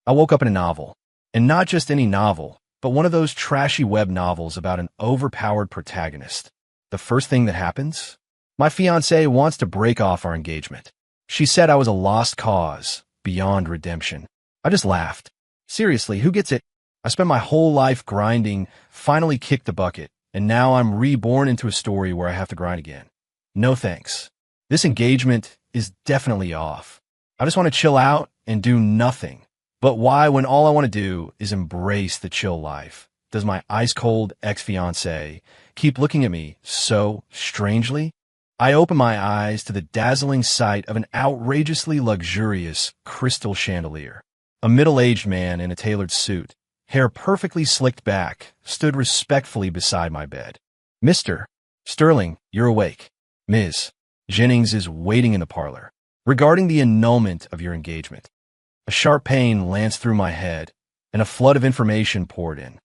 I woke up in a novel. And not just any novel, but one of those trashy web novels about an overpowered protagonist. The first thing that happens? My fiancée wants to break off our engagement. She said I was a lost cause, beyond redemption. I just laughed. Seriously, who gets it? I spent my whole life grinding, finally kicked the bucket, and now I'm reborn into a story where I have to grind again. No thanks. This engagement is definitely off. I just want to chill out and do nothing. But why, when all I want to do is embrace the chill life, does my ice-cold ex-fiancé keep looking at me so strangely? I open my eyes to the dazzling sight of an outrageously luxurious crystal chandelier. A middle-aged man in a tailored suit, hair perfectly slicked back, stood respectfully beside my bed. Mr. Sterling, you're awake. Ms. Jennings is waiting in the parlor. Regarding the annulment of your engagement. A sharp pain lanced through my head, and a flood of information poured in.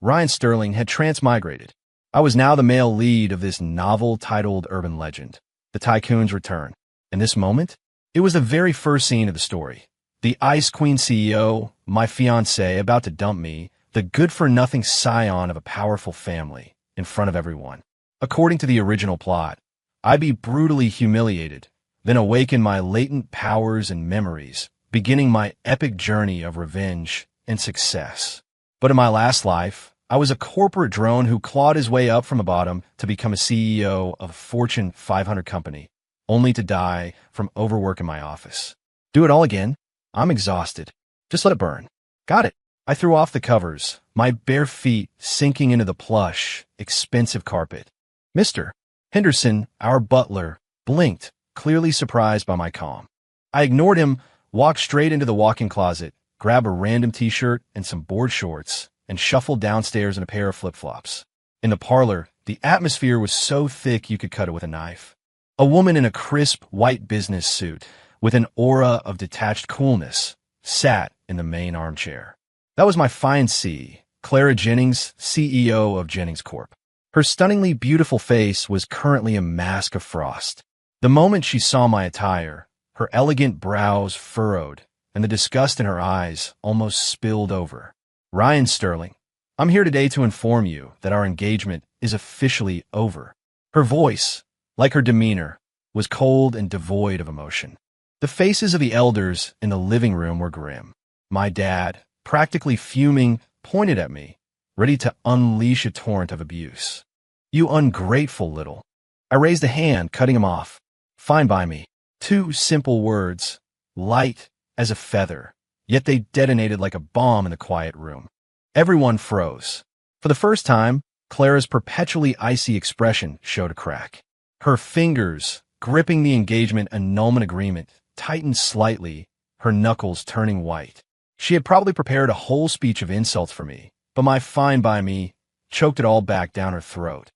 Ryan Sterling, had transmigrated. I was now the male lead of this novel-titled urban legend, The Tycoon's Return. In this moment, it was the very first scene of the story. The Ice Queen CEO, my fiancé, about to dump me, the good-for-nothing scion of a powerful family, in front of everyone. According to the original plot, I'd be brutally humiliated, then awaken my latent powers and memories, beginning my epic journey of revenge and success. But in my last life, I was a corporate drone who clawed his way up from the bottom to become a CEO of a Fortune 500 company, only to die from overwork in my office. Do it all again? I'm exhausted. Just let it burn. Got it. I threw off the covers, my bare feet sinking into the plush, expensive carpet. Mr. Henderson, our butler, blinked, clearly surprised by my calm. I ignored him, walked straight into the walk-in closet, grabbed a random t-shirt and some board shorts, and shuffled downstairs in a pair of flip-flops. In the parlor, the atmosphere was so thick you could cut it with a knife. A woman in a crisp, white business suit, with an aura of detached coolness, sat in the main armchair. That was my fiancée, Clara Jennings, CEO of Jennings Corp. Her stunningly beautiful face was currently a mask of frost. The moment she saw my attire, her elegant brows furrowed, and the disgust in her eyes almost spilled over. Ryan Sterling, I'm here today to inform you that our engagement is officially over. Her voice, like her demeanor, was cold and devoid of emotion. The faces of the elders in the living room were grim. My dad, practically fuming, pointed at me, ready to unleash a torrent of abuse. You ungrateful little. I raised a hand, cutting him off. Fine by me. 2 simple words, light as a feather, yet they detonated like a bomb in the quiet room. Everyone froze. For the first time, Clara's perpetually icy expression showed a crack. Her fingers, gripping the engagement annulment agreement, tightened slightly, her knuckles turning white. She had probably prepared a whole speech of insults for me, but my fine by me choked it all back down her throat.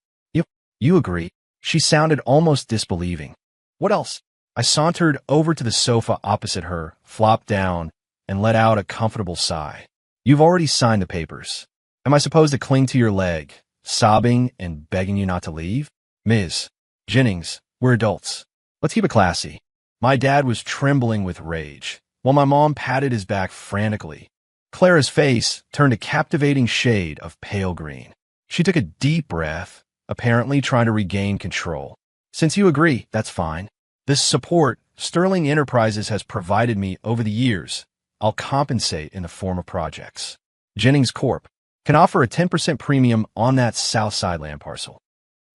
You agree? She sounded almost disbelieving. What else? I sauntered over to the sofa opposite her, flopped down, and let out a comfortable sigh. You've already signed the papers. Am I supposed to cling to your leg, sobbing and begging you not to leave? Ms. Jennings, we're adults. Let's keep it classy. My dad was trembling with rage, while my mom patted his back frantically. Clara's face turned a captivating shade of pale green. She took a deep breath, apparently trying to regain control. Since you agree, that's fine. This support Sterling Enterprises has provided me over the years, I'll compensate in the form of projects. Jennings Corp. can offer a 10% premium on that south side land parcel.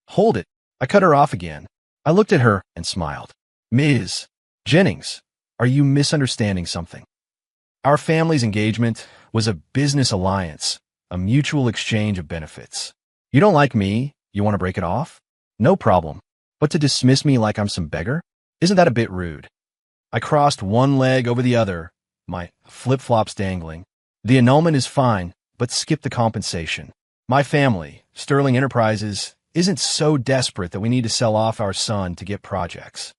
Hold it. I cut her off again. I looked at her and smiled. Ms. Jennings, are you misunderstanding something? Our family's engagement was a business alliance, a mutual exchange of benefits. You don't like me? You want to break it off? No problem. But to dismiss me like I'm some beggar? Isn't that a bit rude? I crossed one leg over the other, my flip-flops dangling. The annulment is fine, but skip the compensation. My family, Sterling Enterprises, isn't so desperate that we need to sell off our son to get projects.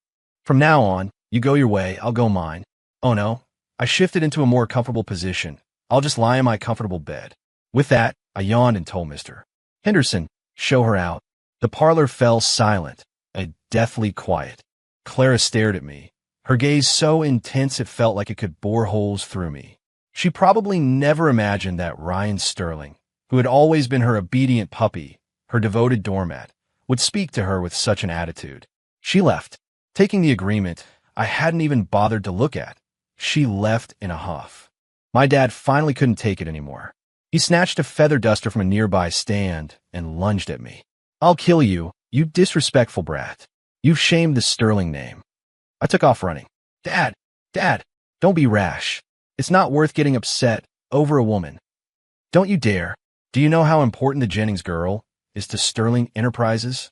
From now on, you go your way, I'll go mine. Oh no, I shifted into a more comfortable position. I'll just lie in my comfortable bed. With that, I yawned and told Mr. Henderson, show her out. The parlor fell silent, a deathly quiet. Clara stared at me, her gaze so intense it felt like it could bore holes through me. She probably never imagined that Ryan Sterling, who had always been her obedient puppy, her devoted doormat, would speak to her with such an attitude. She left, taking the agreement I hadn't even bothered to look at. She left in a huff. My dad finally couldn't take it anymore. He snatched a feather duster from a nearby stand and lunged at me. "I'll kill you, you disrespectful brat. You've shamed the Sterling name." I took off running. Dad, don't be rash. It's not worth getting upset over a woman. Don't you dare. Do you know how important the Jennings girl is to Sterling Enterprises?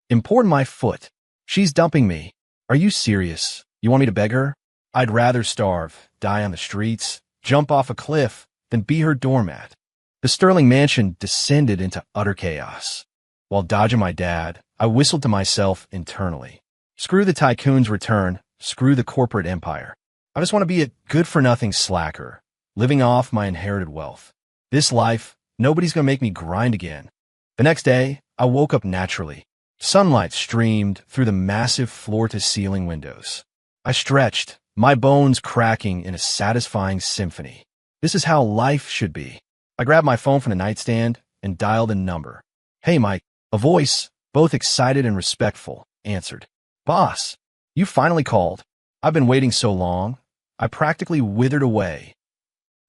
Important my foot. She's dumping me. Are you serious? You want me to beg her? I'd rather starve, die on the streets, jump off a cliff, than be her doormat. The Sterling mansion descended into utter chaos. While dodging my dad, I whistled to myself internally. Screw the tycoon's return, screw the corporate empire. I just want to be a good-for-nothing slacker, living off my inherited wealth. This life, nobody's going to make me grind again. The next day, I woke up naturally. Sunlight streamed through the massive floor-to-ceiling windows. I stretched, my bones cracking in a satisfying symphony. This is how life should be. I grabbed my phone from the nightstand and dialed a number. "Hey, Mike," a voice, both excited and respectful, answered. "Boss, you finally called. I've been waiting so long. I practically withered away."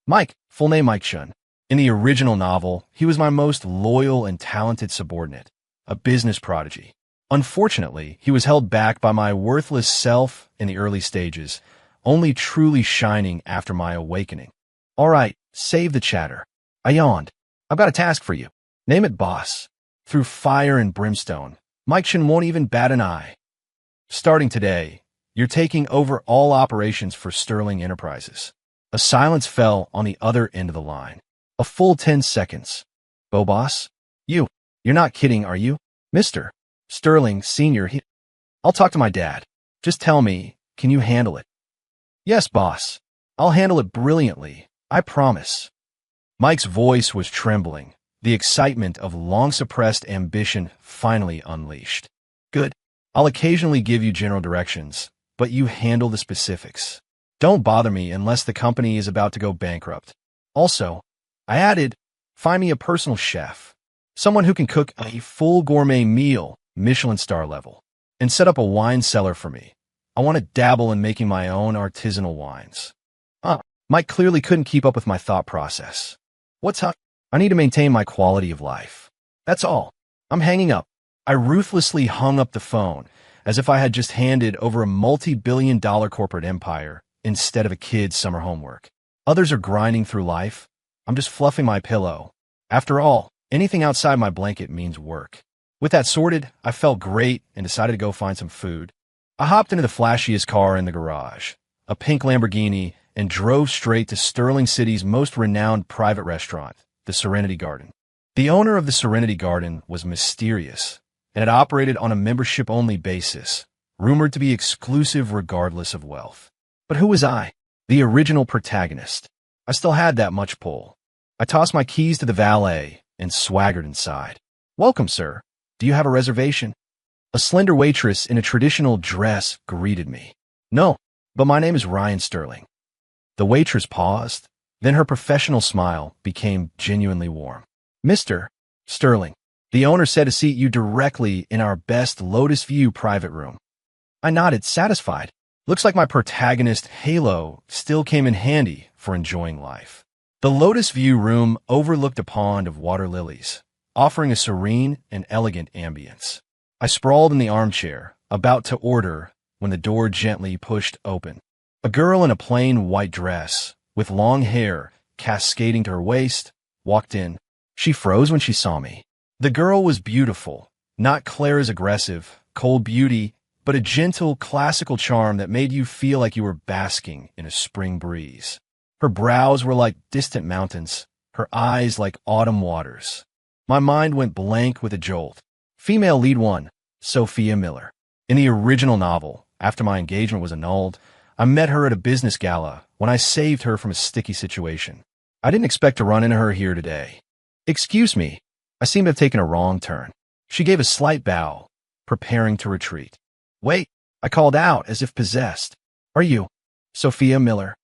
Mike, full name Mike Shun. In the original novel, he was my most loyal and talented subordinate, a business prodigy. Unfortunately, he was held back by my worthless self in the early stages, only truly shining after my awakening. "All right, save the chatter." I yawned. "I've got a task for you. Name it, boss." Through fire and brimstone, Mike Shin won't even bat an eye. "Starting today, you're taking over all operations for Sterling Enterprises." A silence fell on the other end of the line. A full 10 seconds. "Bo boss? You're not kidding, are you? Mr. Sterling Sr. I'll talk to my dad. Just tell me, can you handle it?" "Yes, boss. I'll handle it brilliantly. I promise." Mike's voice was trembling, the excitement of long-suppressed ambition finally unleashed. "Good. I'll occasionally give you general directions, but you handle the specifics. Don't bother me unless the company is about to go bankrupt. Also," I added, "find me a personal chef, someone who can cook a full gourmet meal, Michelin star level, and set up a wine cellar for me. I want to dabble in making my own artisanal wines." Mike clearly couldn't keep up with my thought process. "What's up? I need to maintain my quality of life. That's all. I'm hanging up." I ruthlessly hung up the phone, as if I had just handed over a multi-billion-dollar corporate empire instead of a kid's summer homework. Others are grinding through life. I'm just fluffing my pillow. After all, anything outside my blanket means work. With that sorted, I felt great and decided to go find some food. I hopped into the flashiest car in the garage, a pink Lamborghini, and drove straight to Sterling City's most renowned private restaurant, the Serenity Garden. The owner of the Serenity Garden was mysterious, and it operated on a membership-only basis, rumored to be exclusive regardless of wealth. But who was I, the original protagonist? I still had that much pull. I tossed my keys to the valet and swaggered inside. "Welcome, sir. Do you have a reservation?" A slender waitress in a traditional dress greeted me. "No, but my name is Ryan Sterling." The waitress paused, then her professional smile became genuinely warm. "Mr. Sterling, the owner said to seat you directly in our best Lotus View private room." I nodded, satisfied. Looks like my protagonist halo still came in handy for enjoying life. The Lotus View room overlooked a pond of water lilies, offering a serene and elegant ambience. I sprawled in the armchair, about to order, when the door gently pushed open. A girl in a plain white dress, with long hair cascading to her waist, walked in. She froze when she saw me. The girl was beautiful, not Clara's aggressive, cold beauty, but a gentle, classical charm that made you feel like you were basking in a spring breeze. Her brows were like distant mountains, her eyes like autumn waters. My mind went blank with a jolt. Female lead one, Sophia Miller. In the original novel, after my engagement was annulled, I met her at a business gala when I saved her from a sticky situation. I didn't expect to run into her here today. "Excuse me, I seem to have taken a wrong turn." She gave a slight bow, preparing to retreat. "Wait," I called out as if possessed. "Are you Sophia Miller?"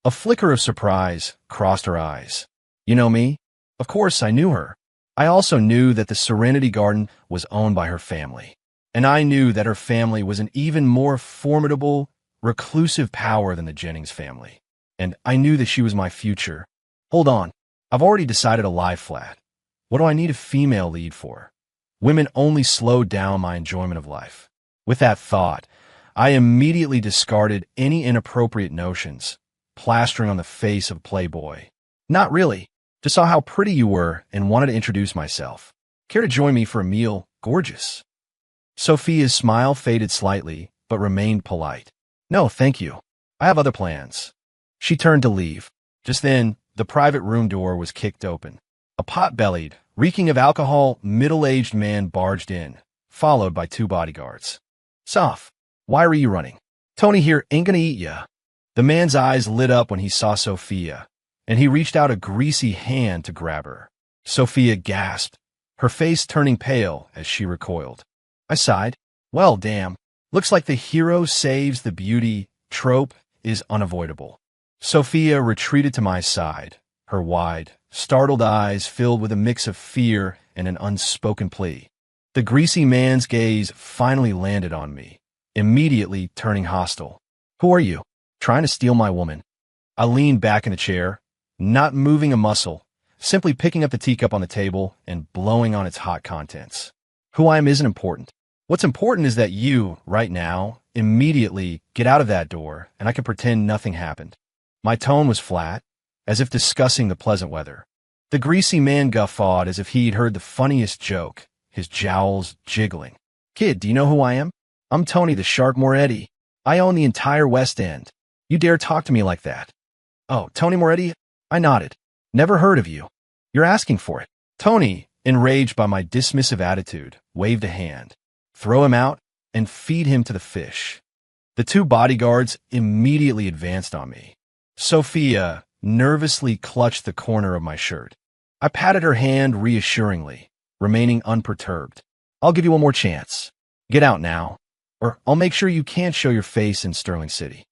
A flicker of surprise crossed her eyes. You know me? Of course, I knew her. I also knew that the Serenity Garden was owned by her family. And I knew that her family was an even more formidable, reclusive power than the Jennings family. And I knew that she was my future. Hold on. I've already decided to lie flat. What do I need a female lead for? Women only slow down my enjoyment of life. With that thought, I immediately discarded any inappropriate notions, plastering on the face of Playboy. Not really. Just saw how pretty you were and wanted to introduce myself. Care to join me for a meal? Gorgeous. Sophia's smile faded slightly, but remained polite. No, thank you. I have other plans. She turned to leave. Just then, the private room door was kicked open. A pot-bellied, reeking of alcohol, middle-aged man barged in, followed by 2 bodyguards. Soph, why were you running? Tony here ain't gonna eat ya. The man's eyes lit up when he saw Sophia, and he reached out a greasy hand to grab her. Sophia gasped, her face turning pale as she recoiled. I sighed. Well, damn. Looks like the hero saves the beauty trope is unavoidable. Sophia retreated to my side, her wide, startled eyes filled with a mix of fear and an unspoken plea. The greasy man's gaze finally landed on me, immediately turning hostile. Who are you? Trying to steal my woman? I leaned back in the chair, not moving a muscle, simply picking up the teacup on the table and blowing on its hot contents. Who I am isn't important. What's important is that you, right now, immediately get out of that door and I can pretend nothing happened. My tone was flat, as if discussing the pleasant weather. The greasy man guffawed as if he'd heard the funniest joke, his jowls jiggling. Kid, do you know who I am? I'm Tony the Shark Moretti. I own the entire West End. You dare talk to me like that? Oh, Tony Moretti? I nodded. Never heard of you. You're asking for it. Tony, enraged by my dismissive attitude, waved a hand. Throw him out and feed him to the fish. The 2 bodyguards immediately advanced on me. Sophia nervously clutched the corner of my shirt. I patted her hand reassuringly, remaining unperturbed. I'll give you one more chance. Get out now, or I'll make sure you can't show your face in Sterling City.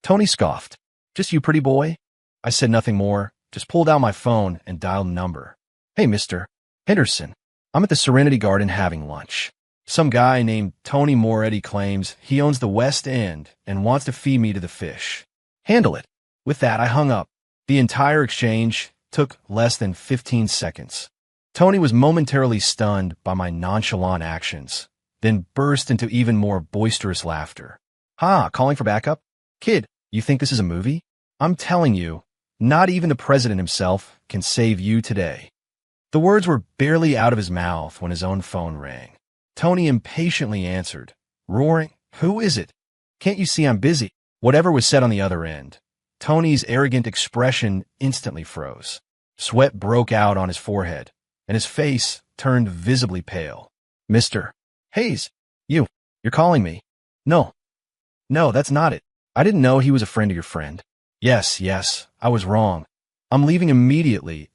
Tony scoffed. Just you, pretty boy? I said nothing more, just pulled out my phone and dialed a number. Hey, Mr. Henderson, I'm at the Serenity Garden having lunch. Some guy named Tony Moretti claims he owns the West End and wants to feed me to the fish. Handle it. With that, I hung up. The entire exchange took less than 15 seconds. Tony was momentarily stunned by my nonchalant actions, then burst into even more boisterous laughter. Ha, calling for backup? Kid, you think this is a movie? I'm telling you, not even the president himself can save you today. The words were barely out of his mouth when his own phone rang. Tony impatiently answered, roaring, Who is it? Can't you see I'm busy? Whatever was said on the other end, Tony's arrogant expression instantly froze. Sweat broke out on his forehead, and his face turned visibly pale. Mr. Hayes, you're calling me. No, that's not it. I didn't know he was a friend of your friend. Yes, I was wrong. I'm leaving immediately.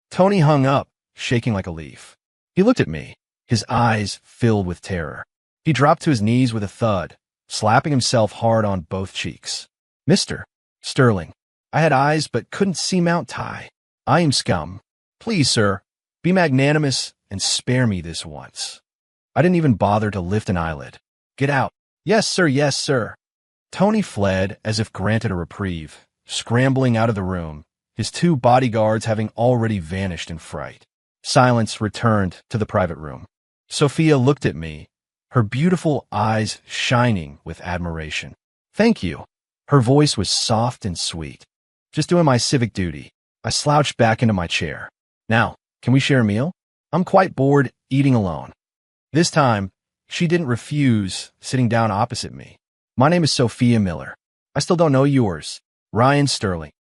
Tony hung up, shaking like a leaf. He looked at me, his eyes filled with terror. He dropped to his knees with a thud, slapping himself hard on both cheeks. Mr. Sterling, I had eyes but couldn't see Mount Ty. I am scum. Please, sir, be magnanimous and spare me this once. I didn't even bother to lift an eyelid. Get out. Yes, sir. Tony fled as if granted a reprieve, scrambling out of the room, his 2 bodyguards having already vanished in fright. Silence returned to the private room. Sophia looked at me, her beautiful eyes shining with admiration. Thank you. Her voice was soft and sweet. Just doing my civic duty. I slouched back into my chair. Now, can we share a meal? I'm quite bored eating alone. This time, she didn't refuse, sitting down opposite me. My name is Sophia Miller. I still don't know yours. Ryan Sterling.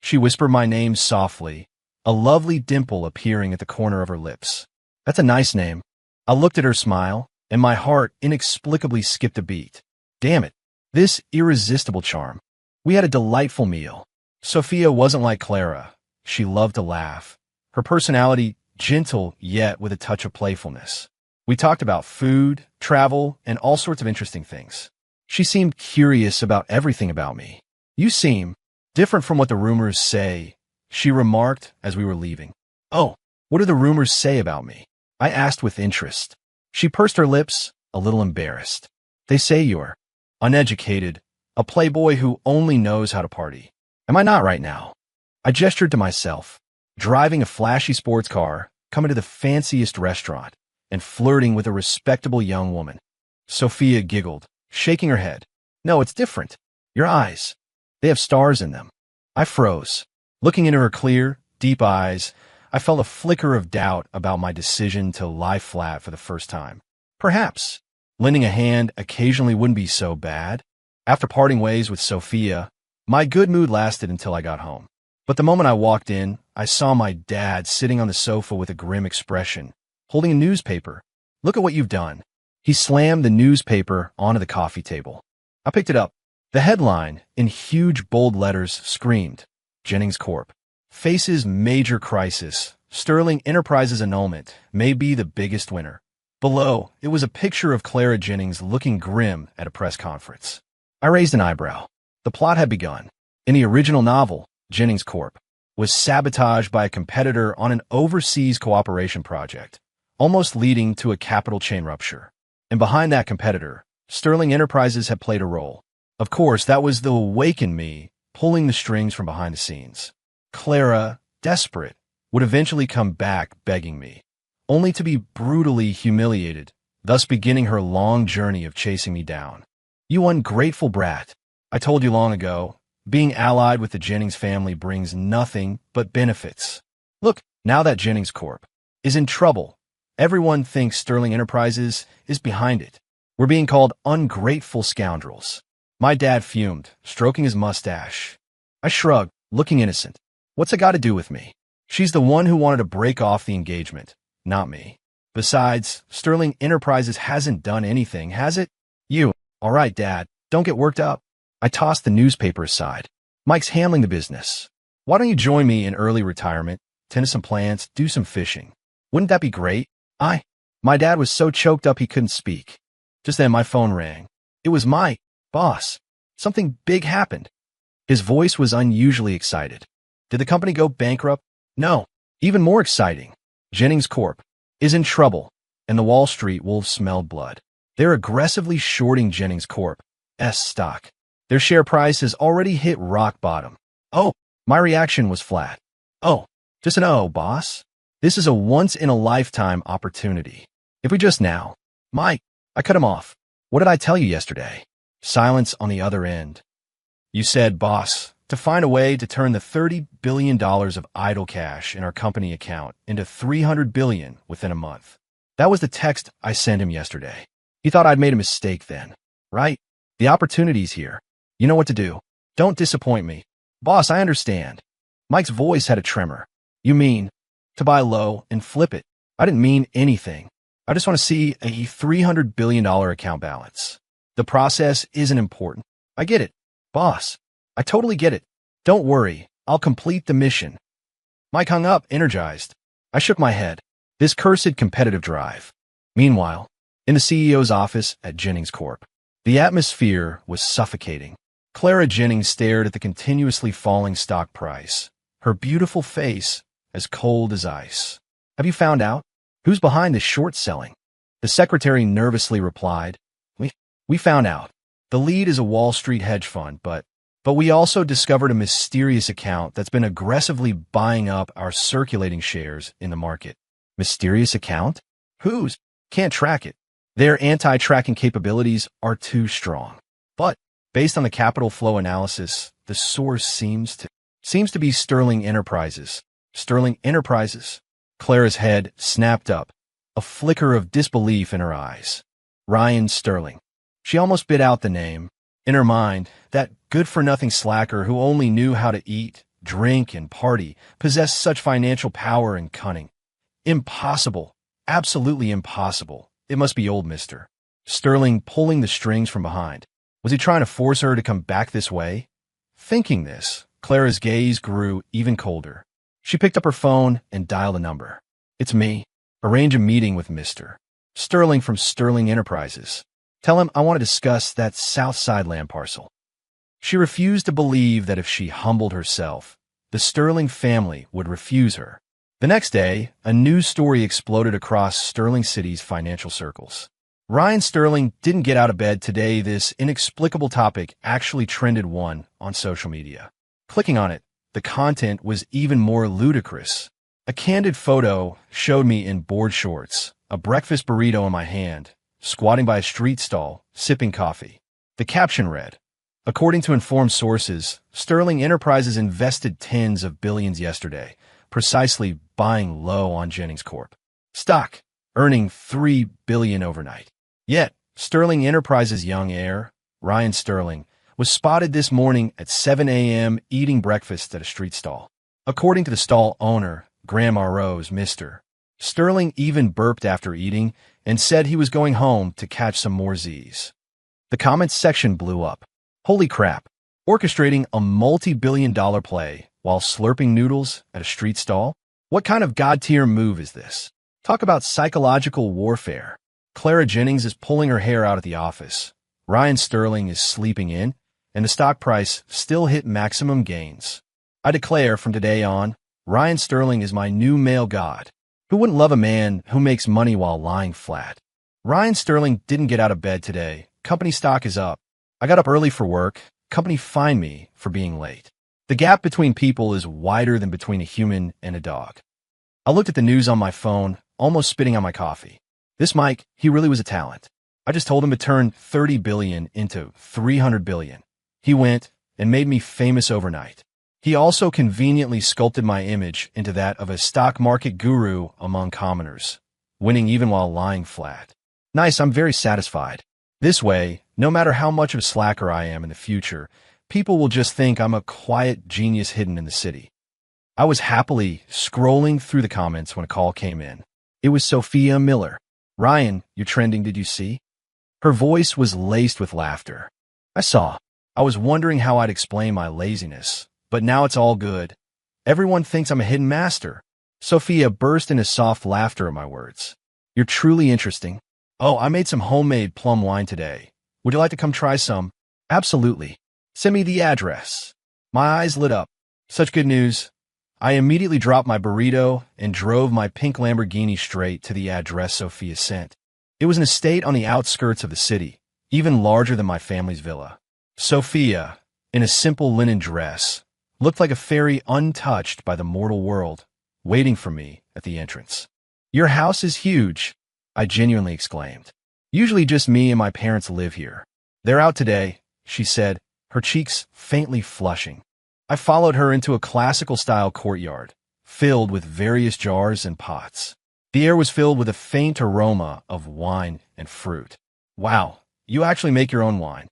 She whispered my name softly, a lovely dimple appearing at the corner of her lips. That's a nice name. I looked at her smile, and my heart inexplicably skipped a beat. Damn it, this irresistible charm. We had a delightful meal. Sophia wasn't like Clara. She loved to laugh. Her personality, gentle yet with a touch of playfulness. We talked about food, travel, and all sorts of interesting things. She seemed curious about everything about me. You seem different from what the rumors say, she remarked as we were leaving. Oh, what do the rumors say about me? I asked with interest. She pursed her lips, a little embarrassed. They say you're uneducated, a playboy who only knows how to party. Am I not right now? I gestured to myself, driving a flashy sports car, coming to the fanciest restaurant, and flirting with a respectable young woman. Sophia giggled, shaking her head. No, it's different. Your eyes. They have stars in them. I froze. Looking into her clear, deep eyes, I felt a flicker of doubt about my decision to lie flat for the first time. Perhaps lending a hand occasionally wouldn't be so bad. After parting ways with Sophia, my good mood lasted until I got home. But the moment I walked in, I saw my dad sitting on the sofa with a grim expression, holding a newspaper. Look at what you've done. He slammed the newspaper onto the coffee table. I picked it up. The headline, in huge bold letters, screamed, Jennings Corp. Faces major crisis. Sterling Enterprises annulment may be the biggest winner. Below, it was a picture of Clara Jennings looking grim at a press conference. I raised an eyebrow. The plot had begun. In the original novel, Jennings Corp. was sabotaged by a competitor on an overseas cooperation project, almost leading to a capital chain rupture. And behind that competitor, Sterling Enterprises had played a role. Of course, that was the awakened me, pulling the strings from behind the scenes. Clara, desperate, would eventually come back begging me, only to be brutally humiliated, thus beginning her long journey of chasing me down. You ungrateful brat. I told you long ago, being allied with the Jennings family brings nothing but benefits. Look, now that Jennings Corp. is in trouble, everyone thinks Sterling Enterprises is behind it. We're being called ungrateful scoundrels. My dad fumed, stroking his mustache. I shrugged, looking innocent. What's it got to do with me? She's the one who wanted to break off the engagement, not me. Besides, Sterling Enterprises hasn't done anything, has it? You. All right, Dad, don't get worked up. I tossed the newspaper aside. Mike's handling the business. Why don't you join me in early retirement, tend to some plants, do some fishing? Wouldn't that be great? My dad was so choked up he couldn't speak. Just then my phone rang. It was Mike. Boss, something big happened. His voice was unusually excited. Did the company go bankrupt? No. Even more exciting. Jennings Corp. is in trouble, and the Wall Street wolves smelled blood. They're aggressively shorting Jennings Corp.'s stock. Their share price has already hit rock bottom. Oh, my reaction was flat. Oh, just an oh, boss. This is a once-in-a-lifetime opportunity. If we just now. Mike, I cut him off. What did I tell you yesterday? Silence on the other end. You said, boss, to find a way to turn the $30 billion of idle cash in our company account into $300 billion within a month. That was the text I sent him yesterday. He thought I'd made a mistake then, right? The opportunity's here. You know what to do. Don't disappoint me. Boss, I understand. Mike's voice had a tremor. You mean to buy low and flip it? I didn't mean anything. I just want to see a $300 billion account balance. The process isn't important. I get it. Boss, I totally get it. Don't worry. I'll complete the mission. Mike hung up, energized. I shook my head. This cursed competitive drive. Meanwhile, in the CEO's office at Jennings Corp., the atmosphere was suffocating. Clara Jennings stared at the continuously falling stock price, her beautiful face as cold as ice. Have you found out? Who's behind this short selling? The secretary nervously replied, We found out. The lead is a Wall Street hedge fund, but we also discovered a mysterious account that's been aggressively buying up our circulating shares in the market. Mysterious account? Whose? Can't track it. Their anti-tracking capabilities are too strong. But based on the capital flow analysis, the source seems to be Sterling Enterprises. Sterling Enterprises? Clara's head snapped up, a flicker of disbelief in her eyes. Ryan Sterling. She almost bit out the name. In her mind, that good-for-nothing slacker who only knew how to eat, drink, and party possessed such financial power and cunning. Impossible. Absolutely impossible. It must be old Mr. Sterling pulling the strings from behind. Was he trying to force her to come back this way? Thinking this, Clara's gaze grew even colder. She picked up her phone and dialed a number. It's me. Arrange a meeting with Mr. Sterling from Sterling Enterprises. Tell him I want to discuss that South Side land parcel. She refused to believe that if she humbled herself, the Sterling family would refuse her. The next day, a news story exploded across Sterling City's financial circles. Ryan Sterling didn't get out of bed today. This inexplicable topic actually trended on social media. Clicking on it, the content was even more ludicrous. A candid photo showed me in board shorts, a breakfast burrito in my hand, squatting by a street stall, sipping coffee. The caption read, "According to informed sources, Sterling Enterprises invested tens of billions yesterday, precisely buying low on Jennings Corp. Stock, earning $3 billion overnight." Yet, Sterling Enterprises' young heir, Ryan Sterling, was spotted this morning at 7 a.m. eating breakfast at a street stall. According to the stall owner, Graham Rose, Mr. Sterling even burped after eating and said he was going home to catch some more Z's. The comments section blew up. Holy crap! Orchestrating a multi-billion-dollar play while slurping noodles at a street stall? What kind of god-tier move is this? Talk about psychological warfare. Clara Jennings is pulling her hair out at the office. Ryan Sterling is sleeping in, and the stock price still hit maximum gains. I declare from today on, Ryan Sterling is my new male god. Who wouldn't love a man who makes money while lying flat? Ryan Sterling didn't get out of bed today. Company stock is up. I got up early for work. Company fined me for being late. The gap between people is wider than between a human and a dog. I looked at the news on my phone, almost spitting on my coffee. This Mike, he really was a talent. I just told him to turn 30 billion into 300 billion. He went and made me famous overnight. He also conveniently sculpted my image into that of a stock market guru among commoners, winning even while lying flat. Nice, I'm very satisfied. This way, no matter how much of a slacker I am in the future, people will just think I'm a quiet genius hidden in the city. I was happily scrolling through the comments when a call came in. It was Sophia Miller. "Ryan, you're trending, did you see?" Her voice was laced with laughter. I saw. I was wondering how I'd explain my laziness, but now it's all good. Everyone thinks I'm a hidden master. Sophia burst into soft laughter at my words. "You're truly interesting. Oh, I made some homemade plum wine today. Would you like to come try some?" "Absolutely. Send me the address." My eyes lit up. Such good news. I immediately dropped my burrito and drove my pink Lamborghini straight to the address Sophia sent. It was an estate on the outskirts of the city, even larger than my family's villa. Sophia, in a simple linen dress, looked like a fairy untouched by the mortal world, waiting for me at the entrance. "Your house is huge," I genuinely exclaimed. "Usually just me and my parents live here. They're out today," she said, her cheeks faintly flushing. I followed her into a classical-style courtyard, filled with various jars and pots. The air was filled with a faint aroma of wine and fruit. "Wow, you actually make your own wine."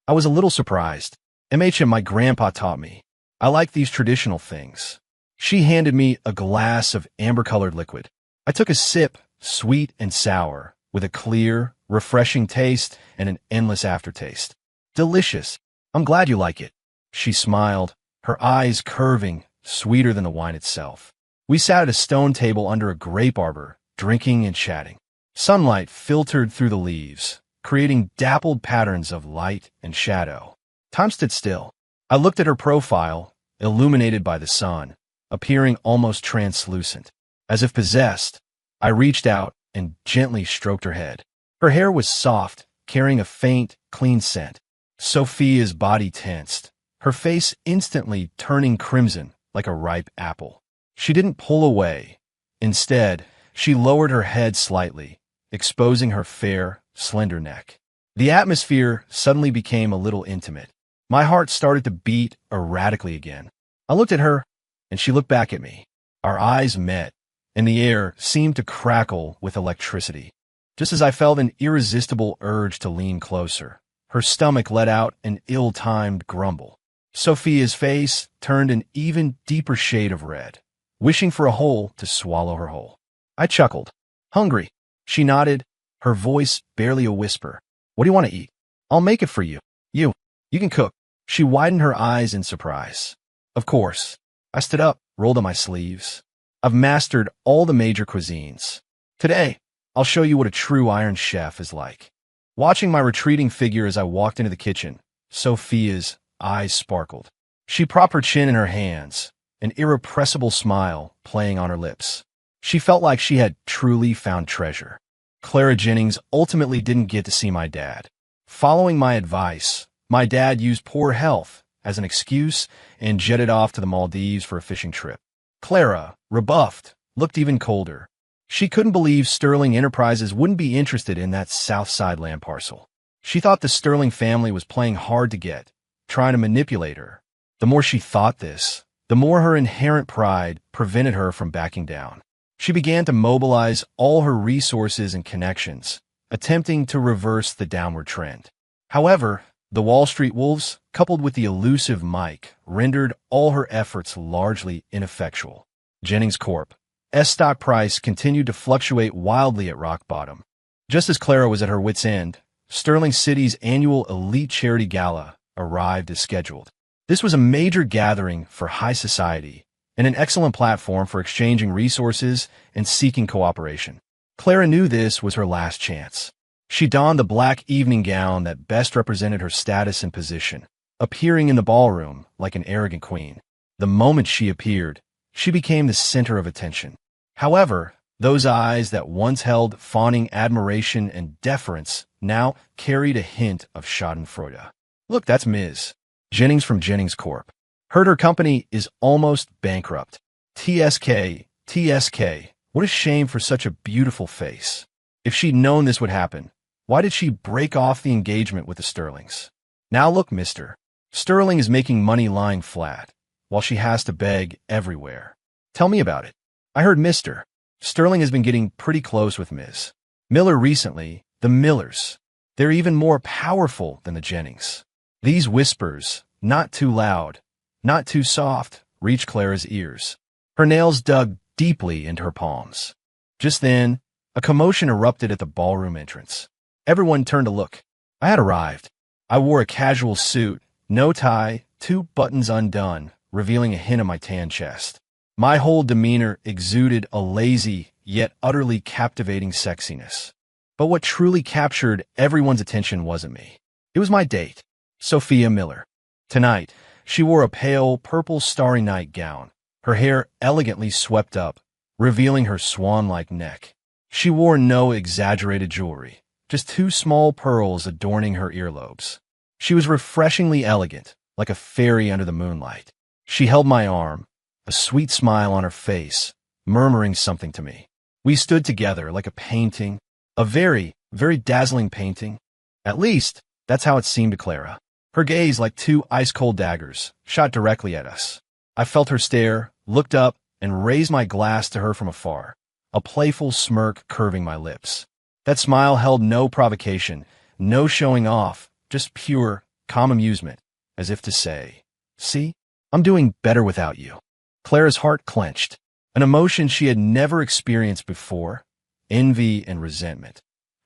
I was a little surprised. MHM, my grandpa taught me. I like these traditional things. She handed me a glass of amber-colored liquid. I took a sip, sweet and sour, with a clear, refreshing taste and an endless aftertaste. "Delicious. I'm glad you like it." She smiled, her eyes curving, sweeter than the wine itself. We sat at a stone table under a grape arbor, drinking and chatting. Sunlight filtered through the leaves, creating dappled patterns of light and shadow. Time stood still. I looked at her profile, illuminated by the sun, appearing almost translucent. As if possessed, I reached out and gently stroked her head. Her hair was soft, carrying a faint, clean scent. Sophia's body tensed, her face instantly turning crimson like a ripe apple. She didn't pull away. Instead, she lowered her head slightly, exposing her fair, slender neck. The atmosphere suddenly became a little intimate. My heart started to beat erratically again. I looked at her, and she looked back at me. Our eyes met, and the air seemed to crackle with electricity. Just as I felt an irresistible urge to lean closer, her stomach let out an ill-timed grumble. Sophia's face turned an even deeper shade of red, wishing for a hole to swallow her whole. I chuckled. "Hungry?" She nodded, her voice barely a whisper. "What do you want to eat?" "I'll make it for you. You can cook." She widened her eyes in surprise. "Of course." I stood up, rolled up my sleeves. "I've mastered all the major cuisines. Today, I'll show you what a true Iron Chef is like." Watching my retreating figure as I walked into the kitchen, Sophia's eyes sparkled. She propped her chin in her hands, an irrepressible smile playing on her lips. She felt like she had truly found treasure. Clara Jennings ultimately didn't get to see my dad. Following my advice, my dad used poor health as an excuse and jetted off to the Maldives for a fishing trip. Clara, rebuffed, looked even colder. She couldn't believe Sterling Enterprises wouldn't be interested in that Southside land parcel. She thought the Sterling family was playing hard to get, trying to manipulate her. The more she thought this, the more her inherent pride prevented her from backing down. She began to mobilize all her resources and connections, attempting to reverse the downward trend. However, the Wall Street wolves, coupled with the elusive Mike, rendered all her efforts largely ineffectual. Jennings Corp.'s stock price continued to fluctuate wildly at rock bottom. Just as Clara was at her wit's end, Sterling City's annual Elite Charity Gala arrived as scheduled. This was a major gathering for high society and an excellent platform for exchanging resources and seeking cooperation. Clara knew this was her last chance. She donned the black evening gown that best represented her status and position, appearing in the ballroom like an arrogant queen. The moment she appeared, she became the center of attention. However, those eyes that once held fawning admiration and deference now carried a hint of schadenfreude. Look, that's Ms. Jennings from Jennings Corp. Heard her company is almost bankrupt. TSK, what a shame for such a beautiful face. If she'd known this would happen, why did she break off the engagement with the Sterlings? Now look, Mr. Sterling is making money lying flat, while she has to beg everywhere. Tell me about it. I heard Mr. Sterling has been getting pretty close with Ms. Miller recently. The Millers. They're even more powerful than the Jennings. These whispers, not too loud, not too soft, reached Clara's ears. Her nails dug deeply into her palms. Just then, a commotion erupted at the ballroom entrance. Everyone turned to look. I had arrived. I wore a casual suit, no tie, 2 buttons undone, revealing a hint of my tan chest. My whole demeanor exuded a lazy, yet utterly captivating sexiness. But what truly captured everyone's attention wasn't me. It was my date, Sophia Miller. Tonight, she wore a pale purple starry night gown, her hair elegantly swept up, revealing her swan-like neck. She wore no exaggerated jewelry, just 2 small pearls adorning her earlobes. She was refreshingly elegant, like a fairy under the moonlight. She held my arm, a sweet smile on her face, murmuring something to me. We stood together like a painting, a very, very dazzling painting. At least, that's how it seemed to Clara. Her gaze, like 2 ice-cold daggers, shot directly at us. I felt her stare, looked up, and raised my glass to her from afar, a playful smirk curving my lips. That smile held no provocation, no showing off, just pure, calm amusement, as if to say, "See, I'm doing better without you." Clara's heart clenched. An emotion she had never experienced before, envy and resentment,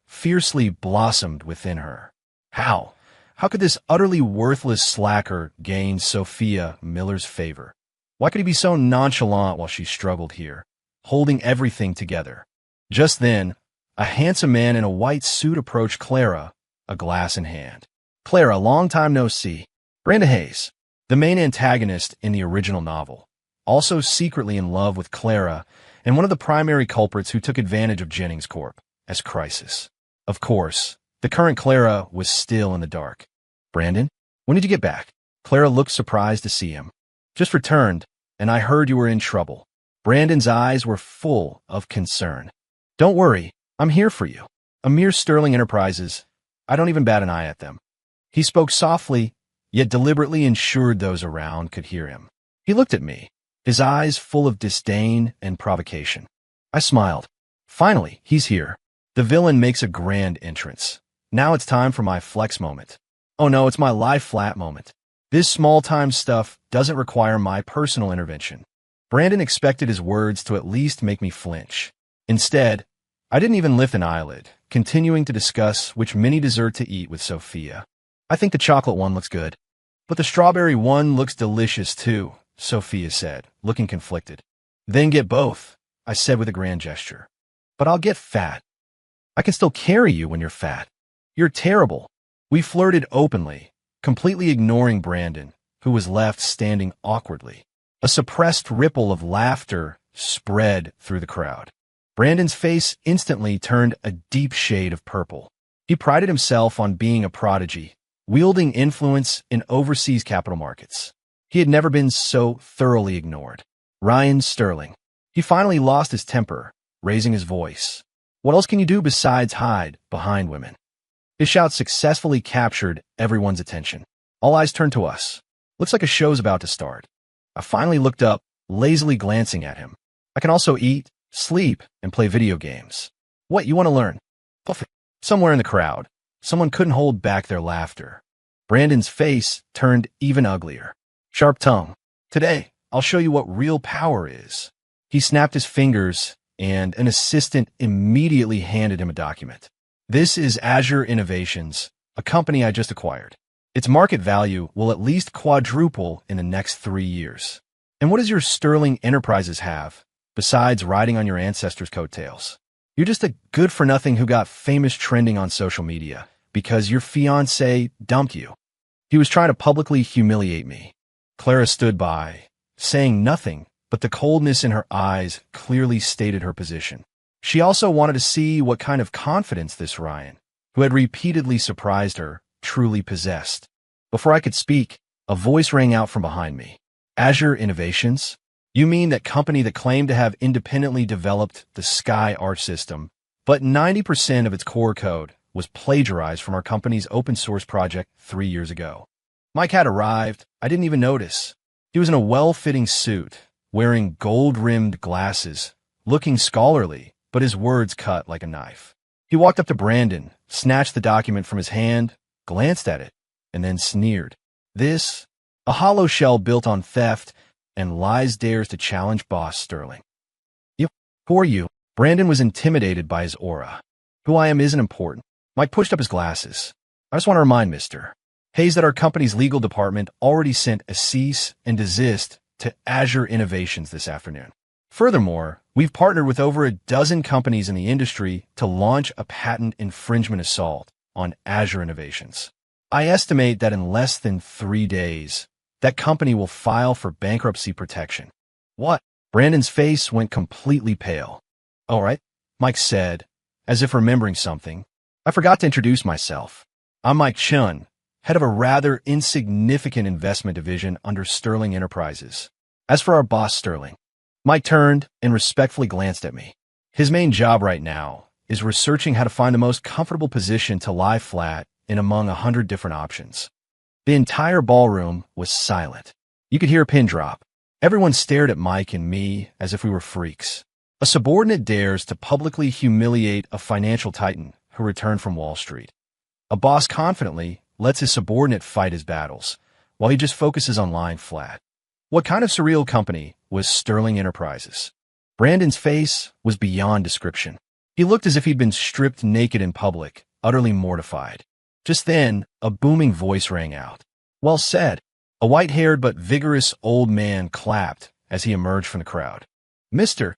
fiercely blossomed within her. How? How could this utterly worthless slacker gain Sophia Miller's favor? Why could he be so nonchalant while she struggled here, holding everything together? Just then, a handsome man in a white suit approached Clara, a glass in hand. Clara, long time no see. Brenda Hayes, the main antagonist in the original novel, also secretly in love with Clara and one of the primary culprits who took advantage of Jennings Corp. As Crisis. Of course, the current Clara was still in the dark. Brandon, when did you get back? Clara looked surprised to see him. Just returned, and I heard you were in trouble. Brandon's eyes were full of concern. Don't worry, I'm here for you. A mere Sterling Enterprises. I don't even bat an eye at them. He spoke softly, yet deliberately ensured those around could hear him. He looked at me, his eyes full of disdain and provocation. I smiled. Finally, he's here. The villain makes a grand entrance. Now it's time for my flex moment. Oh no, it's my lie flat moment. This small-time stuff doesn't require my personal intervention. Brandon expected his words to at least make me flinch. Instead, I didn't even lift an eyelid, continuing to discuss which mini dessert to eat with Sophia. I think the chocolate one looks good. But the strawberry one looks delicious too, Sophia said, looking conflicted. Then get both, I said with a grand gesture. But I'll get fat. I can still carry you when you're fat. You're terrible. We flirted openly, completely ignoring Brandon, who was left standing awkwardly. A suppressed ripple of laughter spread through the crowd. Brandon's face instantly turned a deep shade of purple. He prided himself on being a prodigy, wielding influence in overseas capital markets. He had never been so thoroughly ignored. Ryan Sterling. He finally lost his temper, raising his voice. What else can you do besides hide behind women? His shout successfully captured everyone's attention. All eyes turned to us. Looks like a show's about to start. I finally looked up, lazily glancing at him. I can also eat, sleep, and play video games. What, you want to learn? Somewhere in the crowd, someone couldn't hold back their laughter. Brandon's face turned even uglier. Sharp tongue. Today, I'll show you what real power is. He snapped his fingers, and an assistant immediately handed him a document. This is Azure Innovations, a company I just acquired. Its market value will at least quadruple in the next 3 years. And what does your Sterling Enterprises have, besides riding on your ancestors' coattails? You're just a good-for-nothing who got famous trending on social media because your fiancé dumped you. He was trying to publicly humiliate me. Clara stood by, saying nothing, but the coldness in her eyes clearly stated her position. She also wanted to see what kind of confidence this Ryan, who had repeatedly surprised her, truly possessed. Before I could speak, a voice rang out from behind me. Azure Innovations? You mean that company that claimed to have independently developed the Sky Arch system, but 90% of its core code was plagiarized from our company's open source project 3 years ago. Mike had arrived. I didn't even notice. He was in a well-fitting suit, wearing gold-rimmed glasses, looking scholarly, but his words cut like a knife. He walked up to Brandon, snatched the document from his hand, glanced at it, and then sneered. This, a hollow shell built on theft, and lies dares to challenge boss Sterling. Who are you? Brandon was intimidated by his aura. Who I am isn't important. Mike pushed up his glasses. I just want to remind Mr. Hayes that our company's legal department already sent a cease and desist to Azure Innovations this afternoon. Furthermore, we've partnered with over a dozen companies in the industry to launch a patent infringement assault on Azure Innovations. I estimate that in less than 3 days, that company will file for bankruptcy protection. What? Brandon's face went completely pale. All right, Mike said, as if remembering something. I forgot to introduce myself. I'm Mike Chun, head of a rather insignificant investment division under Sterling Enterprises. As for our boss, Sterling, Mike turned and respectfully glanced at me. His main job right now is researching how to find the most comfortable position to lie flat in among 100 different options. The entire ballroom was silent. You could hear a pin drop. Everyone stared at Mike and me as if we were freaks. A subordinate dares to publicly humiliate a financial titan who returned from Wall Street. A boss confidently lets his subordinate fight his battles, while he just focuses on lying flat. What kind of surreal company was Sterling Enterprises? Brandon's face was beyond description. He looked as if he'd been stripped naked in public, utterly mortified. Just then, a booming voice rang out. Well said. A white-haired but vigorous old man clapped as he emerged from the crowd. Mr.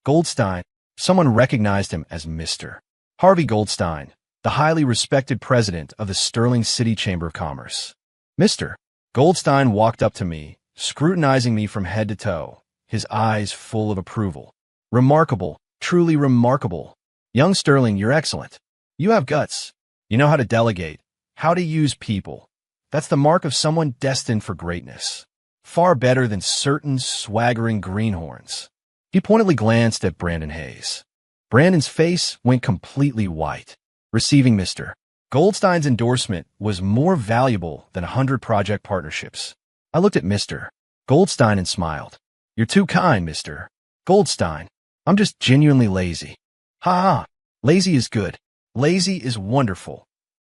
Goldstein. Someone recognized him as Mr. Harvey Goldstein, the highly respected president of the Sterling City Chamber of Commerce. Mr. Goldstein walked up to me, scrutinizing me from head to toe, his eyes full of approval. Remarkable, truly remarkable. Young Sterling, you're excellent. You have guts. You know how to delegate, how to use people. That's the mark of someone destined for greatness. Far better than certain swaggering greenhorns. He pointedly glanced at Brandon Hayes. Brandon's face went completely white. Receiving Mr. Goldstein's endorsement was more valuable than 100 project partnerships. I looked at Mr. Goldstein and smiled. You're too kind, Mr. Goldstein. I'm just genuinely lazy. Ha ha. Lazy is good. Lazy is wonderful.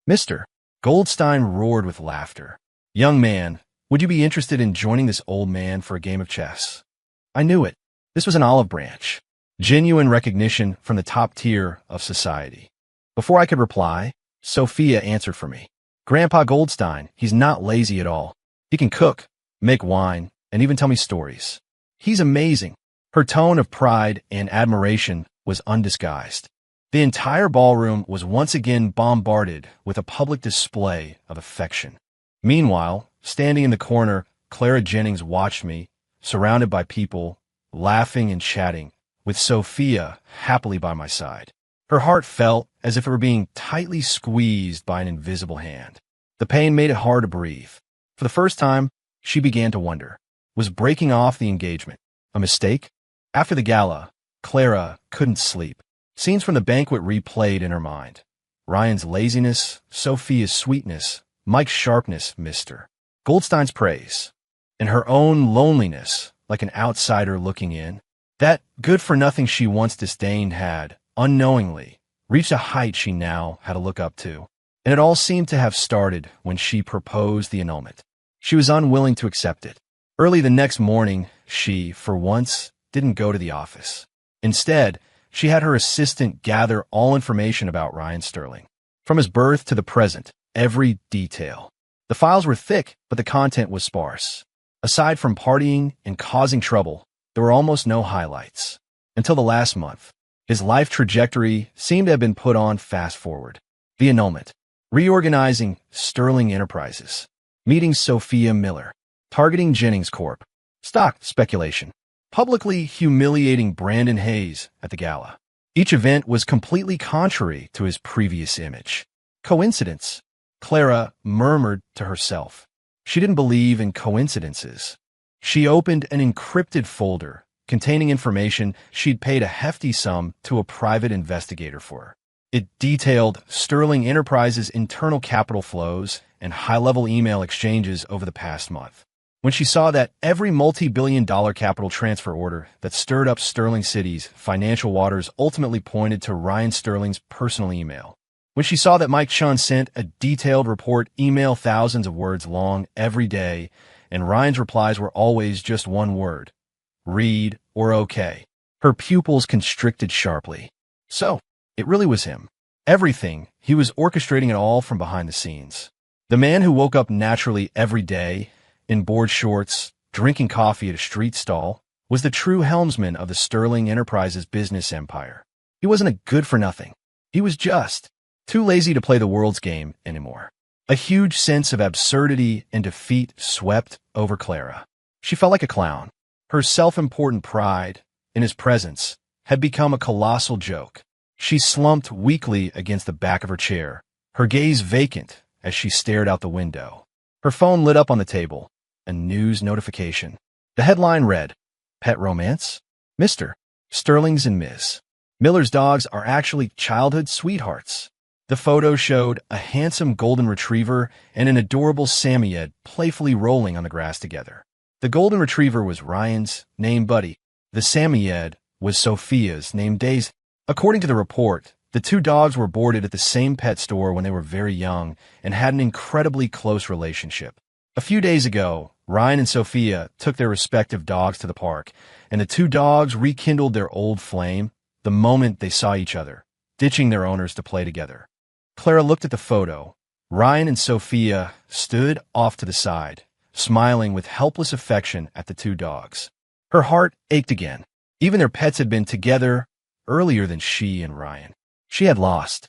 Mr. Goldstein roared with laughter. Young man, would you be interested in joining this old man for a game of chess? I knew it. This was an olive branch. Genuine recognition from the top tier of society. Before I could reply, Sophia answered for me. Grandpa Goldstein, he's not lazy at all. He can cook, make wine, and even tell me stories. He's amazing. Her tone of pride and admiration was undisguised. The entire ballroom was once again bombarded with a public display of affection. Meanwhile, standing in the corner, Clara Jennings watched me, surrounded by people, laughing and chatting, with Sophia happily by my side. Her heart felt as if it were being tightly squeezed by an invisible hand. The pain made it hard to breathe. For the first time, she began to wonder, was breaking off the engagement a mistake? After the gala, Clara couldn't sleep. Scenes from the banquet replayed in her mind. Ryan's laziness, Sophia's sweetness, Mike's sharpness missed her. Goldstein's praise, and her own loneliness, like an outsider looking in. That good-for-nothing she once disdained had, unknowingly, reached a height she now had to look up to. And it all seemed to have started when she proposed the annulment. She was unwilling to accept it. Early the next morning, she, for once, didn't go to the office. Instead, she had her assistant gather all information about Ryan Sterling. From his birth to the present, every detail. The files were thick, but the content was sparse. Aside from partying and causing trouble, there were almost no highlights. Until the last month, his life trajectory seemed to have been put on fast forward. The annulment, reorganizing Sterling Enterprises, meeting Sophia Miller, targeting Jennings Corp, stock speculation, publicly humiliating Brandon Hayes at the gala. Each event was completely contrary to his previous image. Coincidence? Clara murmured to herself. She didn't believe in coincidences. She opened an encrypted folder containing information she'd paid a hefty sum to a private investigator for. It detailed Sterling Enterprises' internal capital flows and high-level email exchanges over the past month. When she saw that every multi-billion-dollar capital transfer order that stirred up Sterling City's financial waters ultimately pointed to Ryan Sterling's personal email. When she saw that Mike Chun sent a detailed report email thousands of words long every day, and Ryan's replies were always just one word, read or okay, her pupils constricted sharply. So, it really was him. Everything. He was orchestrating it all from behind the scenes. The man who woke up naturally every day, in board shorts, drinking coffee at a street stall, was the true helmsman of the Sterling Enterprises business empire. He wasn't a good-for-nothing. He was just too lazy to play the world's game anymore. A huge sense of absurdity and defeat swept over Clara. She felt like a clown. Her self-important pride, in his presence, had become a colossal joke. She slumped weakly against the back of her chair, her gaze vacant as she stared out the window. Her phone lit up on the table, a news notification. The headline read, "Pet romance? Mr. Sterling's and Ms. Miller's dogs are actually childhood sweethearts." The photo showed a handsome golden retriever and an adorable Samoyed playfully rolling on the grass together. The golden retriever was Ryan's, named Buddy. The Samoyed was Sophia's, named Daisy. According to the report, the two dogs were boarded at the same pet store when they were very young and had an incredibly close relationship. A few days ago, Ryan and Sophia took their respective dogs to the park, and the two dogs rekindled their old flame the moment they saw each other, ditching their owners to play together. Clara looked at the photo. Ryan and Sophia stood off to the side, smiling with helpless affection at the two dogs. Her heart ached again. Even their pets had been together earlier than she and Ryan. She had lost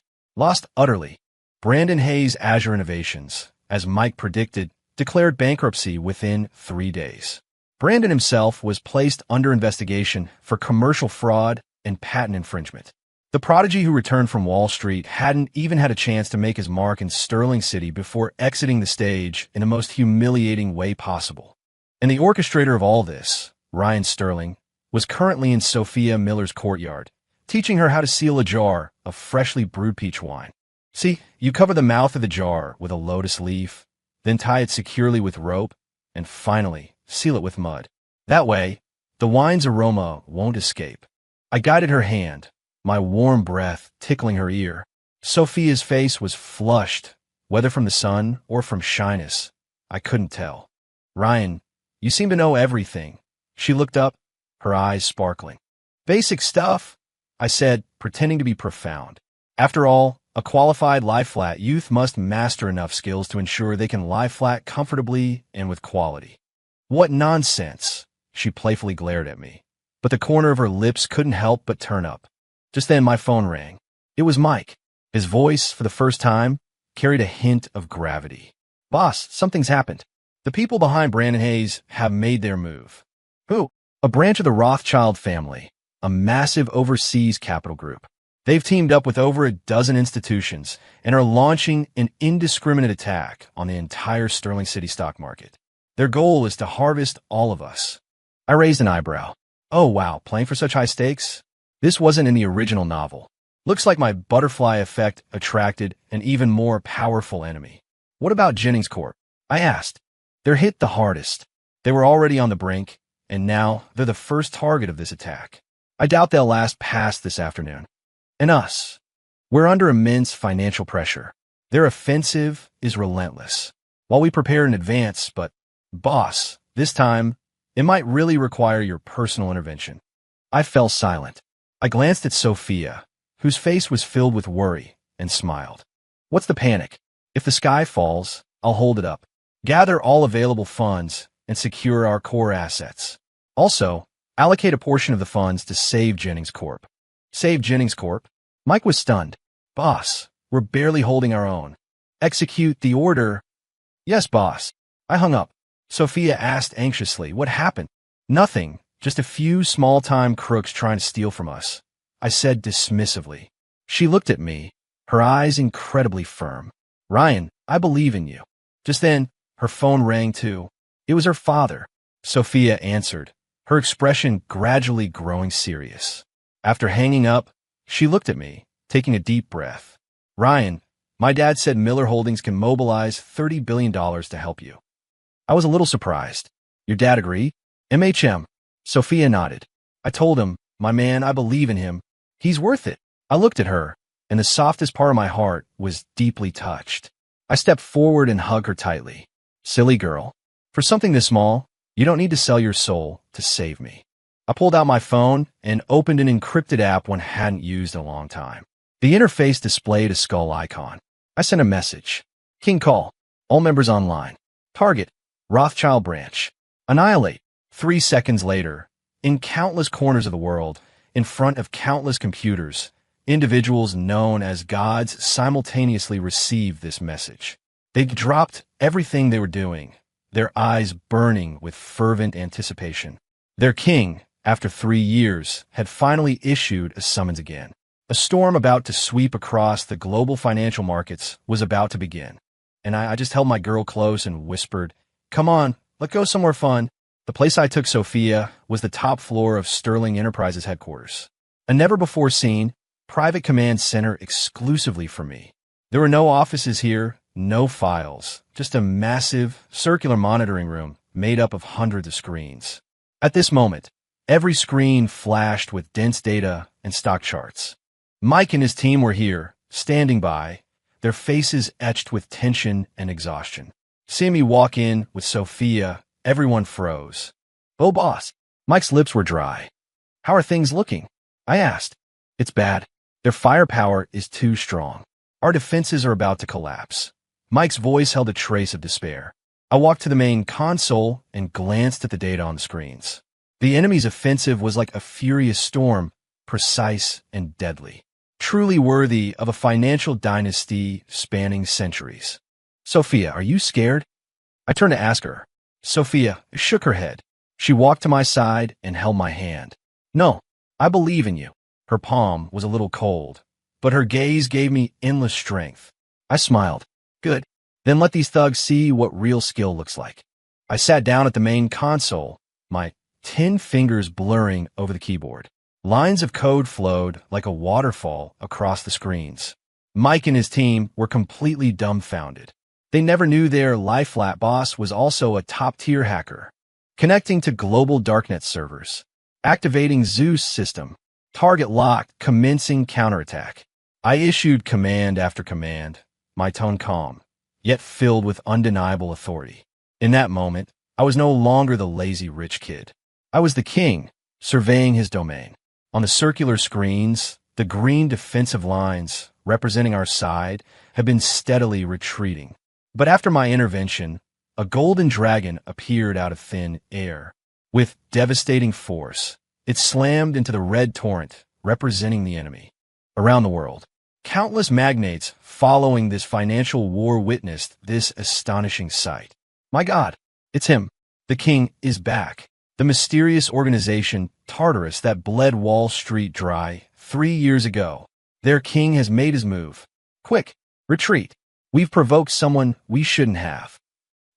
utterly. Brandon Hayes Azure Innovations, as Mike predicted, declared bankruptcy within 3 days. Brandon himself was placed under investigation for commercial fraud and patent infringement. The prodigy who returned from Wall Street hadn't even had a chance to make his mark in Sterling City before exiting the stage in the most humiliating way possible. And the orchestrator of all this, Ryan Sterling, was currently in Sophia Miller's courtyard, teaching her how to seal a jar of freshly brewed peach wine. See, you cover the mouth of the jar with a lotus leaf, then tie it securely with rope, and finally seal it with mud. That way, the wine's aroma won't escape. I guided her hand, my warm breath tickling her ear. Sophia's face was flushed, whether from the sun or from shyness. I couldn't tell. "Ryan, you seem to know everything." She looked up, her eyes sparkling. "Basic stuff," I said, pretending to be profound. After all, a qualified lie-flat youth must master enough skills to ensure they can lie flat comfortably and with quality. "What nonsense," she playfully glared at me. But the corner of her lips couldn't help but turn up. Just then my phone rang. It was Mike. His voice, for the first time, carried a hint of gravity. Boss, something's happened. The people behind Brandon Hayes have made their move. Who? A branch of the Rothschild family, a massive overseas capital group. They've teamed up with over a dozen institutions and are launching an indiscriminate attack on the entire Sterling City stock market. Their goal is to harvest all of us. I raised an eyebrow. Oh wow, playing for such high stakes? This wasn't in the original novel. Looks like my butterfly effect attracted an even more powerful enemy. What about Jennings Corp? I asked. They're hit the hardest. They were already on the brink, and now they're the first target of this attack. I doubt they'll last past this afternoon. And us. We're under immense financial pressure. Their offensive is relentless. While we prepare in advance, but, boss, this time, it might really require your personal intervention. I fell silent. I glanced at Sophia, whose face was filled with worry, and smiled. What's the panic? If the sky falls, I'll hold it up. Gather all available funds and secure our core assets. Also, allocate a portion of the funds to save Jennings Corp. Save Jennings Corp? Mike was stunned. Boss, we're barely holding our own. Execute the order. Yes, boss. I hung up. Sophia asked anxiously, what happened? Nothing, just a few small-time crooks trying to steal from us. I said dismissively. She looked at me, her eyes incredibly firm. Ryan, I believe in you. Just then, her phone rang too. It was her father. Sophia answered, her expression gradually growing serious. After hanging up, she looked at me, taking a deep breath. Ryan, my dad said Miller Holdings can mobilize $30 billion to help you. I was a little surprised. Your dad agree? MHM. Sophia nodded. I told him, my man, I believe in him. He's worth it. I looked at her, and the softest part of my heart was deeply touched. I stepped forward and hugged her tightly. Silly girl. For something this small, you don't need to sell your soul to save me. I pulled out my phone and opened an encrypted app one hadn't used in a long time. The interface displayed a skull icon. I sent a message. King call. All members online. Target. Rothschild branch. Annihilate. 3 seconds later, in countless corners of the world, in front of countless computers, individuals known as gods simultaneously received this message. They dropped everything they were doing, their eyes burning with fervent anticipation. Their king, after 3 years, had finally issued a summons again. A storm about to sweep across the global financial markets was about to begin. And I just held my girl close and whispered, come on, let's go somewhere fun. The place I took Sophia was the top floor of Sterling Enterprises headquarters. A never-before-seen, private command center exclusively for me. There were no offices here, no files, just a massive, circular monitoring room made up of hundreds of screens. At this moment, every screen flashed with dense data and stock charts. Mike and his team were here, standing by, their faces etched with tension and exhaustion. Seeing me walk in with Sophia, everyone froze. Oh, boss. Mike's lips were dry. How are things looking? I asked. It's bad. Their firepower is too strong. Our defenses are about to collapse. Mike's voice held a trace of despair. I walked to the main console and glanced at the data on the screens. The enemy's offensive was like a furious storm, precise and deadly. Truly worthy of a financial dynasty spanning centuries. Sophia, are you scared? I turned to ask her. Sophia shook her head. She walked to my side and held my hand. No, I believe in you. Her palm was a little cold, but her gaze gave me endless strength. I smiled. Good. Then let these thugs see what real skill looks like. I sat down at the main console, my 10 fingers blurring over the keyboard. Lines of code flowed like a waterfall across the screens. Mike and his team were completely dumbfounded. They never knew their lie-flat boss was also a top-tier hacker. Connecting to global darknet servers. Activating Zeus system. Target locked, commencing counterattack. I issued command after command, my tone calm, yet filled with undeniable authority. In that moment, I was no longer the lazy rich kid. I was the king, surveying his domain. On the circular screens, the green defensive lines, representing our side, had been steadily retreating. But after my intervention, a golden dragon appeared out of thin air. With devastating force, it slammed into the red torrent, representing the enemy. Around the world, Countless magnates following this financial war witnessed this astonishing sight. My God, it's him. The king is back. The mysterious organization Tartarus that bled Wall Street dry 3 years ago. Their king has made his move. Quick, retreat. We've provoked someone we shouldn't have.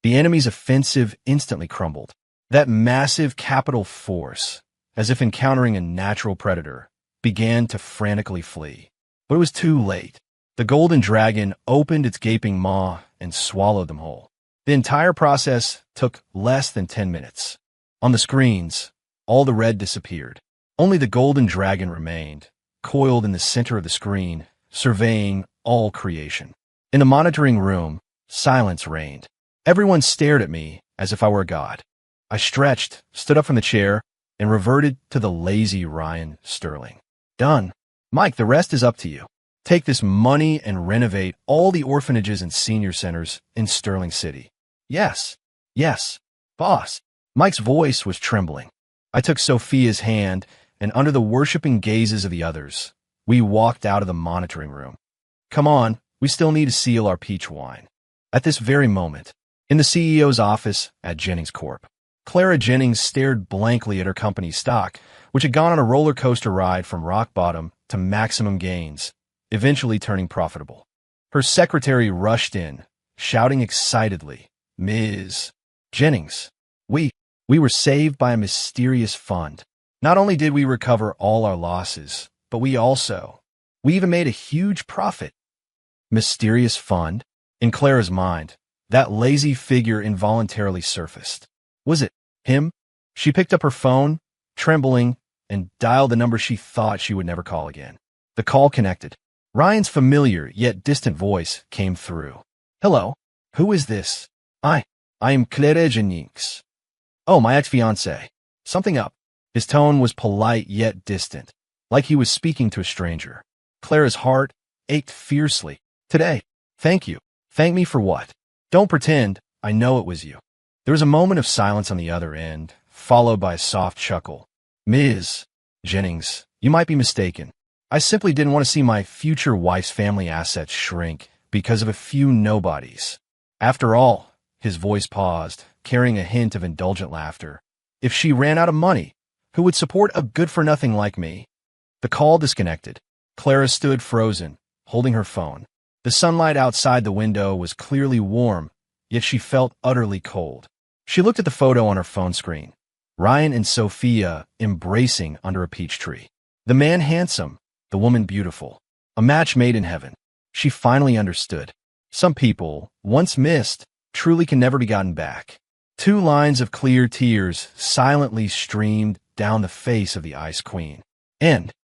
The enemy's offensive instantly crumbled. That massive capital force, as if encountering a natural predator, began to frantically flee. But it was too late. The golden dragon opened its gaping maw and swallowed them whole. The entire process took less than 10 minutes. On the screens, all the red disappeared. Only the golden dragon remained, coiled in the center of the screen, surveying all creation. In the monitoring room, silence reigned. Everyone stared at me as if I were a god. I stretched, stood up from the chair, and reverted to the lazy Ryan Sterling. Done. Mike, the rest is up to you. Take this money and renovate all the orphanages and senior centers in Sterling City. Yes, boss. Mike's voice was trembling. I took Sophia's hand, and under the worshiping gazes of the others, we walked out of the monitoring room. Come on, we still need to seal our peach wine. At this very moment, in the CEO's office at Jennings Corp, Clara Jennings stared blankly at her company's stock, which had gone on a roller coaster ride from rock bottom to maximum gains, eventually turning profitable. Her secretary rushed in, shouting excitedly, "Ms. Jennings, we were saved by a mysterious fund. Not only did we recover all our losses, but we even made a huge profit." Mysterious fund? In Clara's mind, that lazy figure involuntarily surfaced. Was it him? She picked up her phone, trembling, and dialed the number she thought she would never call again. The call connected. Ryan's familiar yet distant voice came through. "Hello, who is this?" I am Clara Jennings." "Oh, my ex-fiancé. Something up." His tone was polite yet distant, like he was speaking to a stranger. Clara's heart ached fiercely. "Today. Thank you. Thank me for what? Don't pretend I know it was you." There was a moment of silence on the other end, followed by a soft chuckle. "Ms. Jennings, you might be mistaken. I simply didn't want to see my future wife's family assets shrink because of a few nobodies. After all," his voice paused, carrying a hint of indulgent laughter, "if she ran out of money, who would support a good-for-nothing like me?" The call disconnected. Clara stood frozen, holding her phone. The sunlight outside the window was clearly warm, yet she felt utterly cold. She looked at the photo on her phone screen. Ryan and Sophia embracing under a peach tree. The man handsome, the woman beautiful. A match made in heaven. She finally understood. Some people, once missed, truly can never be gotten back. 2 lines of clear tears silently streamed down the face of the Ice Queen. End.